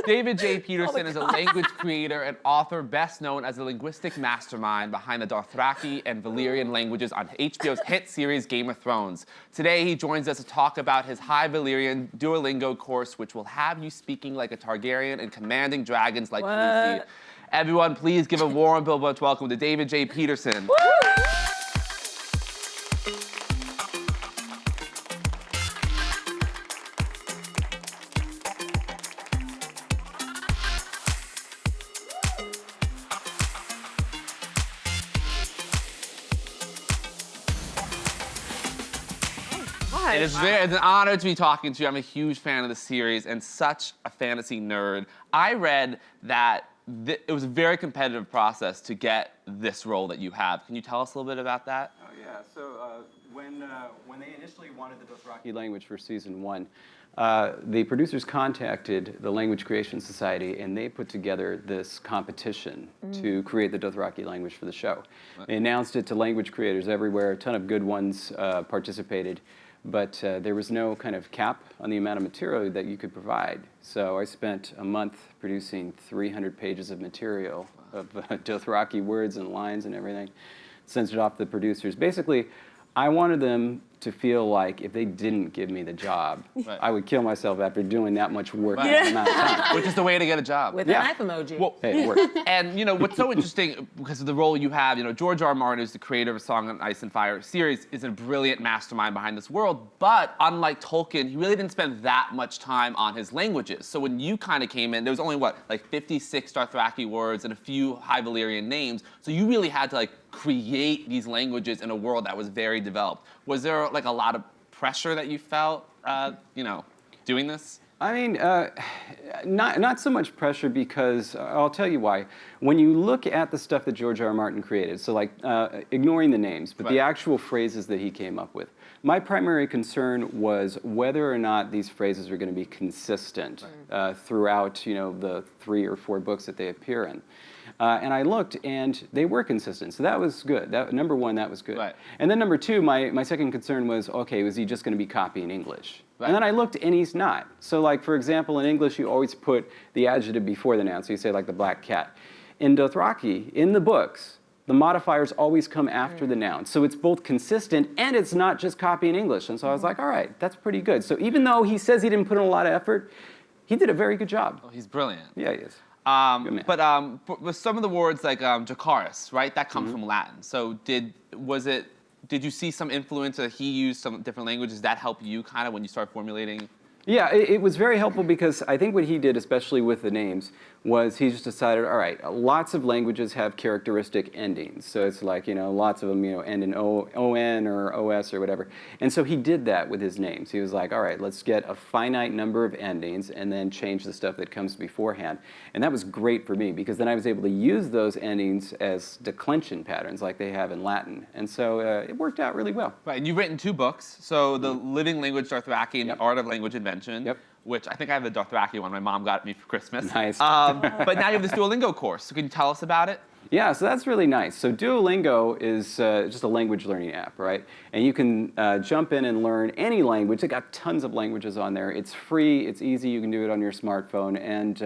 David J. Peterson is a language creator and author best known as the linguistic mastermind behind the Dothraki and Valyrian languages on HBO's hit series Game of Thrones. Today, he joins us to talk about his High Valyrian Duolingo course, which will have you speaking like a Targaryen and commanding dragons like Khaleesi. Everyone, please give a warm welcome to David J. Peterson. Woo! It's an honor to be talking to you. I'm a huge fan of the series and such a fantasy nerd. I read that it was a very competitive process to get this role that you have. Can you tell us a little bit about that? Oh yeah, so when they initially wanted the Dothraki language for season 1, the producers contacted the Language Creation Society and they put together this competition to create the Dothraki language for the show. They announced it to language creators everywhere, a ton of good ones participated. But there was no kind of cap on the amount of material that you could provide. So I spent a month producing 300 pages of material of Dothraki words and lines and everything, sent it off to the producers. Basically, I wanted them to feel like if they didn't give me the job, I would kill myself after doing that much work in that amount of time. Which is the way to get a job. With a knife emoji. Well, hey, it worked. And what's so interesting, because of the role you have, George R. R. Martin, who's the creator of A Song on Ice and Fire series, is a brilliant mastermind behind this world. But unlike Tolkien, he really didn't spend that much time on his languages. So when you kind of came in, there was only, like 56 Dothraki words and a few High Valyrian names. So you really had to, create these languages in a world that was very developed. Was there, a lot of pressure that you felt, doing this? I mean, not so much pressure because I'll tell you why. When you look at the stuff that George R. R. Martin created, so ignoring the names, but the actual phrases that he came up with, my primary concern was whether or not these phrases are going to be consistent throughout, the 3 or 4 books that they appear in. And I looked, and they were consistent, so that was good. Number 1, that was good. Right. And then number 2, my second concern was, okay, was he just going to be copying English? Right. And then I looked, and he's not. So, for example, in English, you always put the adjective before the noun, so you say, the black cat. In Dothraki, in the books, the modifiers always come after the noun. So it's both consistent, and it's not just copying English. And so I was like, all right, that's pretty good. So even though he says he didn't put in a lot of effort, he did a very good job. Oh, he's brilliant. Yeah, he is. But with some of the words like Dracarys, right? That comes from Latin. So did you see some influence that he used some different languages? Did that help you kind of when you start formulating? Yeah, it was very helpful because I think what he did, especially with the names, was he just decided, all right, lots of languages have characteristic endings. So it's lots of them, end in O-N or O-S or whatever. And so he did that with his names. He was like, all right, let's get a finite number of endings and then change the stuff that comes beforehand. And that was great for me because then I was able to use those endings as declension patterns like they have in Latin. And so it worked out really well. Right, and you've written 2 books. So The Living Language Dothraki and The Art of Language Invention. Yep. Which I think I have the Dothraki one my mom got me for Christmas. Nice. But now you have this Duolingo course. So can you tell us about it? Yeah, so that's really nice. So Duolingo is just a language learning app, right? And you can jump in and learn any language. They got tons of languages on there. It's free. It's easy. You can do it on your smartphone. And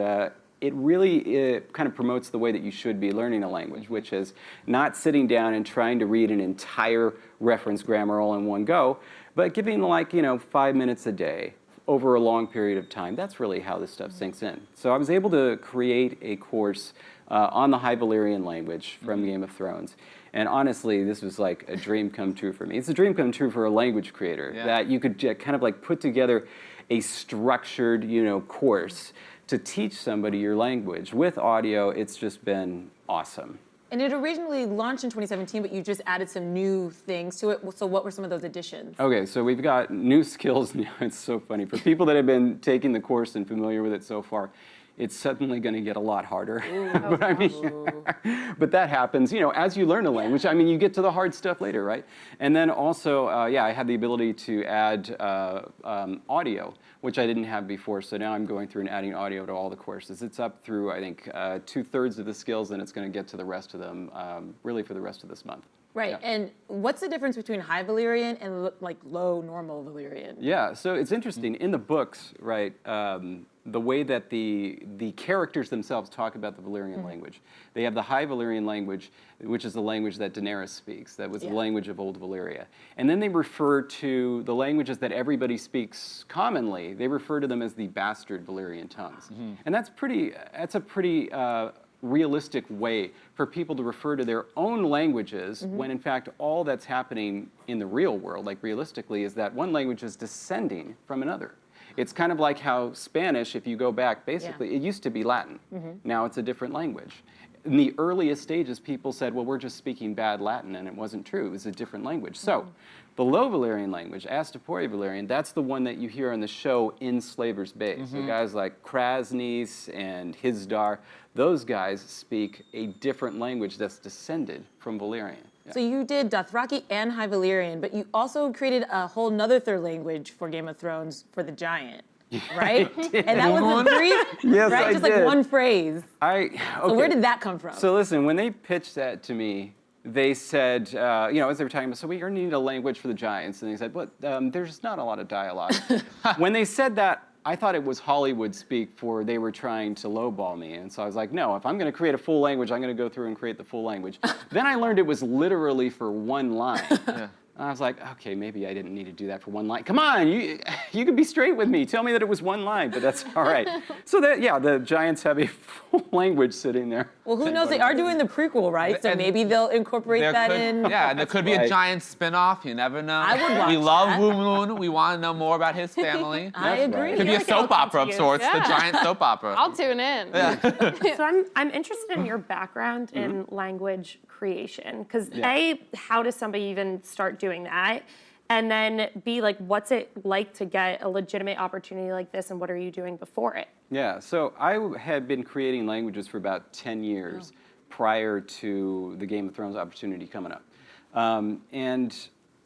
it really kind of promotes the way that you should be learning a language, which is not sitting down and trying to read an entire reference grammar all in one go, but giving 5 minutes a day over a long period of time. That's really how this stuff sinks in. So I was able to create a course on the High Valyrian language from Game of Thrones. And honestly, this was like a dream come true for me. It's a dream come true for a language creator, that you could kind of put together a structured, course to teach somebody your language. With audio, it's just been awesome. And it originally launched in 2017, but you just added some new things to it. So what were some of those additions? Okay, so we've got new skills now. It's so funny. For people that have been taking the course and familiar with it so far, it's suddenly going to get a lot harder. But that happens, as you learn a language. I mean, you get to the hard stuff later, right? And then also, I had the ability to add audio, which I didn't have before. So now I'm going through and adding audio to all the courses. It's up through, I think, 2/3 of the skills, and it's going to get to the rest of them really for the rest of this month. Right, Yeah. and what's the difference between High Valyrian and low normal Valyrian? Yeah, so it's interesting. In the books, right, the way that the characters themselves talk about the Valyrian language. They have the High Valyrian language, which is the language that Daenerys speaks. That was the language of Old Valyria. And then they refer to the languages that everybody speaks commonly. They refer to them as the bastard Valyrian tongues. And that's a pretty realistic way for people to refer to their own languages when in fact all that's happening in the real world, like realistically, is that one language is descending from another. It's kind of like how Spanish, if you go back, basically, it used to be Latin. Now it's a different language. In the earliest stages, people said, well, we're just speaking bad Latin, and it wasn't true. It was a different language. So the Low Valyrian language, Astapori Valyrian, that's the one that you hear on the show in Slaver's Bay. So guys like Krasni's and Hizdar, those guys speak a different language that's descended from Valyrian. So you did Dothraki and High Valyrian, but you also created a whole nother third language for Game of Thrones for the Giant, right? And that was a brief, Yes, right? I Just did. like one phrase. Okay. So where did that come from? So listen, when they pitched that to me, they said, as they were talking about, so we're going to need a language for the Giants. And they said, but there's not a lot of dialogue. When they said that, I thought it was Hollywood speak for they were trying to lowball me. And so I was like, no, if I'm going to create a full language, I'm going to go through and create the full language. Then I learned it was literally for one line. I was like, okay, maybe I didn't need to do that for one line. Come on, you could be straight with me. Tell me that it was one line, but that's all right. So the Giants have a full language sitting there. Well, who knows? They are doing the prequel, right? So And maybe they'll incorporate that in. Yeah, and there could be a Giant spin-off. You never know. I would watch We love that. Wu Moon. We want to know more about his family. I agree. It could be a like it'll soap come opera to of you. sorts, the Yeah. Giant soap opera. I'll tune in. So I'm interested in your background in language creation, because A, how does somebody even start doing that? And then B, like, what's it like to get a legitimate opportunity like this, and what are you doing before it? Yeah, so I had been creating languages for about 10 years prior to the Game of Thrones opportunity coming up. And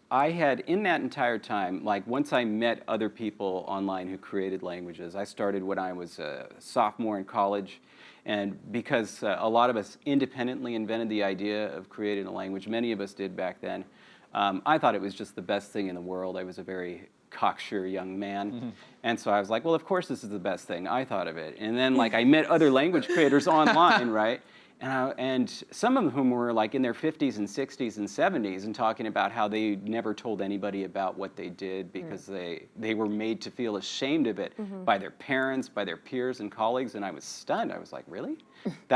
I had, in that entire time, like once I met other people online who created languages, I started when I was a sophomore in college. And because a lot of us independently invented the idea of creating a language, many of us did back then, I thought it was just the best thing in the world. I was a very cocksure young man. And so I was like, well, of course this is the best thing. I thought of it. And then like I met other language creators online, right? And some of whom were like in their 50s and 60s and 70s and talking about how they never told anybody about what they did because they were made to feel ashamed of it by their parents, by their peers and colleagues. And I was stunned. I was like, really?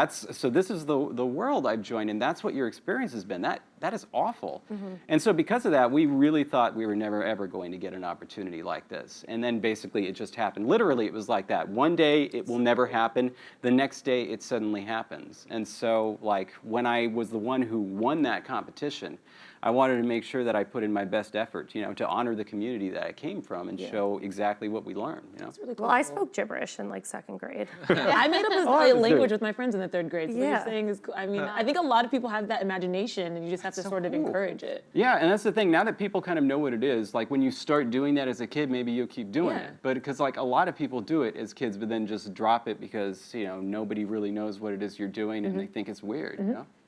So this is the world I've joined, and that's what your experience has been. That is awful. And so because of that, we really thought we were never ever going to get an opportunity like this. And then basically it just happened. Literally it was like that. One day it will never happen. The next day it suddenly happens. And so like when I was the one who won that competition, I wanted to make sure that I put in my best effort, to honor the community that I came from and show exactly what we learned. That's really cool. Well, I spoke gibberish in like second grade. I made up a was language good. with my friends in the third grade. So what Yeah. you're saying is cool. I mean, I think a lot of people have that imagination, and you just have to sort of encourage it. Yeah, and that's the thing. Now that people kind of know what it is, like when you start doing that as a kid, maybe you'll keep doing Yeah. it. But because like a lot of people do it as kids, but then just drop it because nobody really knows what it is you're doing, and they think it's weird.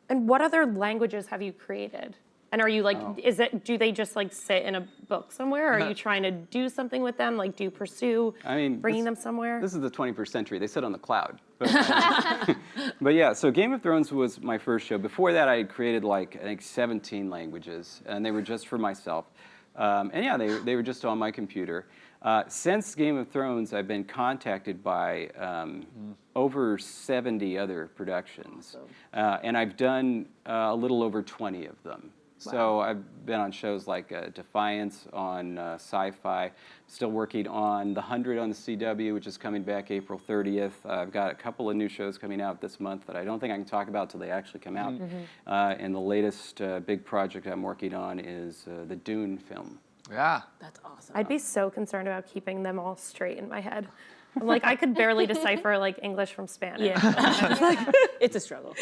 And what other languages have you created? And are you like, do they just like sit in a book somewhere? Or are you trying to do something with them? Like, do you pursue bringing them somewhere? This is the 21st century. They sit on the cloud. But yeah, so Game of Thrones was my first show. Before that, I had created like, I think 17 languages, and they were just for myself. And yeah, they were just on my computer. Since Game of Thrones, I've been contacted by over 70 other productions. And I've done a little over 20 of them. So I've been on shows like Defiance on Sci-Fi, still working on The 100 on the CW, which is coming back April 30th. I've got a couple of new shows coming out this month that I don't think I can talk about till they actually come out. And the latest big project I'm working on is the Dune film. Yeah. That's awesome. I'd be so concerned about keeping them all straight in my head. I'm like, I could barely decipher like English from Spanish. Yeah. It's a struggle.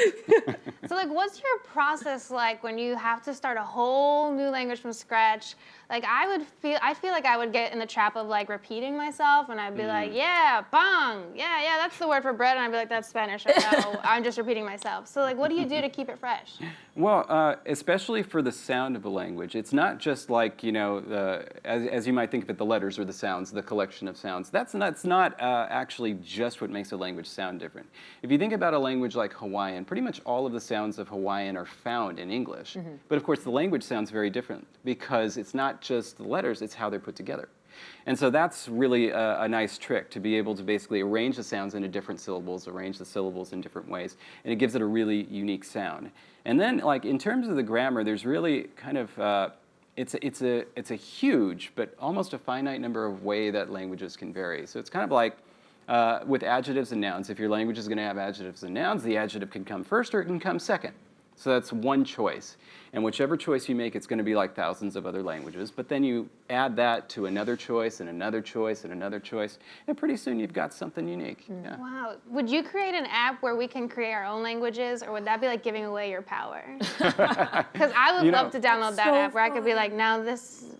So like, what's your process like when you have to start a whole new language from scratch? Like I feel like I would get in the trap of like repeating myself, and I'd be like, yeah, bang, yeah, that's the word for bread, and I'd be like, that's Spanish. I know, I'm just repeating myself. So like, what do you do to keep it fresh? Well, especially for the sound of a language, it's not just like as you might think of it, the letters or the sounds, the collection of sounds. That's not actually just what makes a language sound different. If you think about a language like Hawaiian, pretty much all of the sounds of Hawaiian are found in English. But of course, the language sounds very different because it's not just the letters, it's how they're put together. And so that's really a nice trick, to be able to basically arrange the sounds into different syllables, arrange the syllables in different ways, and it gives it a really unique sound. And then, like, in terms of the grammar, there's really kind of, it's a huge, but almost a finite number of ways that languages can vary. So it's kind of like with adjectives and nouns. If your language is going to have adjectives and nouns, the adjective can come first or it can come second. So that's one choice. And whichever choice you make, it's going to be like thousands of other languages. But then you add that to another choice and another choice and another choice, and pretty soon you've got something unique. Yeah. Wow. Would you create an app where we can create our own languages, or would that be like giving away your power? Because I would love to download that app where I could be like, now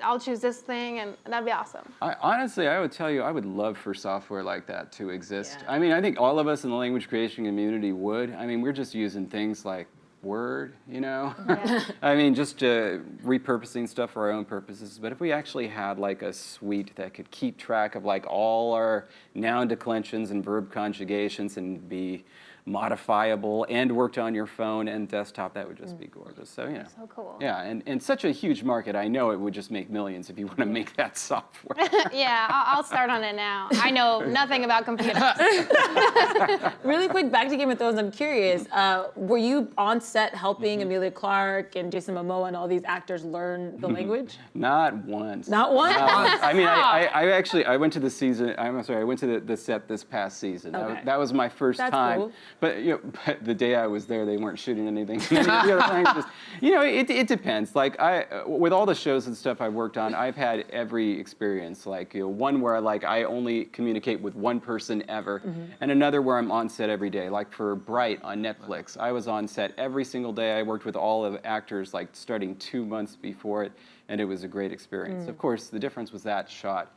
I'll choose this thing, and that'd be awesome. Honestly, I would tell you, I would love for software like that to exist. Yeah. I mean, I think all of us in the language creation community would. I mean, we're just using things like Word, you know? Yeah. I mean, just repurposing stuff for our own purposes. But if we actually had like a suite that could keep track of like all our noun declensions and verb conjugations and be modifiable and worked on your phone and desktop, that would just be gorgeous. So, you know. So cool. Yeah, and such a huge market. I know it would just make millions if you want to make that software. Yeah, I'll start on it now. I know nothing about computers. Really quick, back to Game of Thrones, I'm curious, were you on set helping Emilia Clarke and Jason Momoa and all these actors learn the language? Not once. Not once? I mean, I went to the season. I'm sorry. I went to the set this past season. Okay. That was my first That's time. cool. But but the day I was there, they weren't shooting anything in any of the other languages. It depends. Like with all the shows and stuff I've worked on, I've had every experience. Like one where I only communicate with one person ever, and another where I'm on set every day. Like for Bright on Netflix, I was on set every single day. I worked with all of the actors starting 2 months before it. And it was a great experience. Of course, the difference was that shot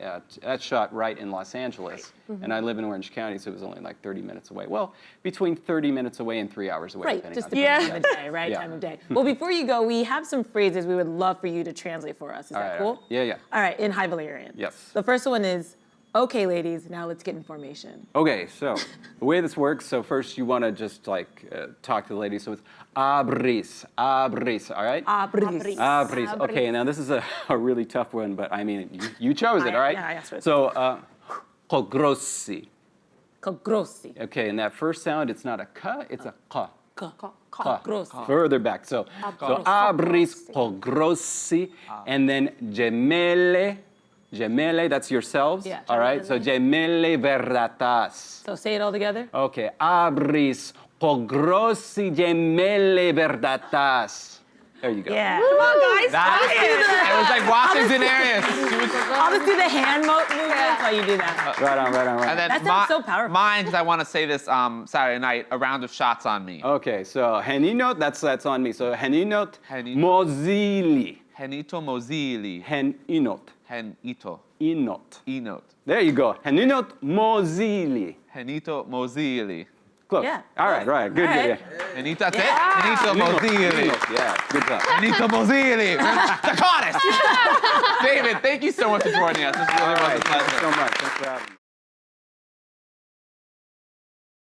right in Los Angeles, and I live in Orange County, so it was only like 30 minutes away. Well, between 30 minutes away and 3 hours away, Right, depending just on depending on the day, right? Yeah. Time of day. Well, before you go, we have some phrases we would love for you to translate for us. Is that cool? Yeah. All right, in High Valyrian. Yes. The first one is, okay, ladies, now let's get in formation. Okay, so the way this works, so first you want to just talk to the ladies, so it's abris, all right? Abris. Abris. Okay, now this is a really tough one, but I mean, you chose it, all right? Yeah, I asked for it. So, kogrossi. Kogrossi. Okay, and that first sound, it's not a ka, it's a ka. Kogrossi. Further back. So abris kogrossi, and then gemelle, that's yourselves. Yeah, all right. So gemelle verdatas. So say it all together. Okay. Abris kogrossi gemelle verdatas. There you go. Yeah. Come on, guys. It was like Washington Arias. I'll just do the hand movements while you do that. Right on. And then That sounds so powerful. Mine, because I want to say this Saturday night, a round of shots on me. Okay. So heninot, that's on me. So heninot Heninot. mozili. Henito mozili. Heninot. Henito. Inot. Enot. There you go. Heninot mozili. Henito mozili. Close. Yeah. All right. Good. All right. Yeah. Henito, that's it? Henito mozili. Yeah, good job. Henito mozili. The goddess. David, thank you so much for joining us. This really was a pleasure. Thank you so much. Thanks for having me.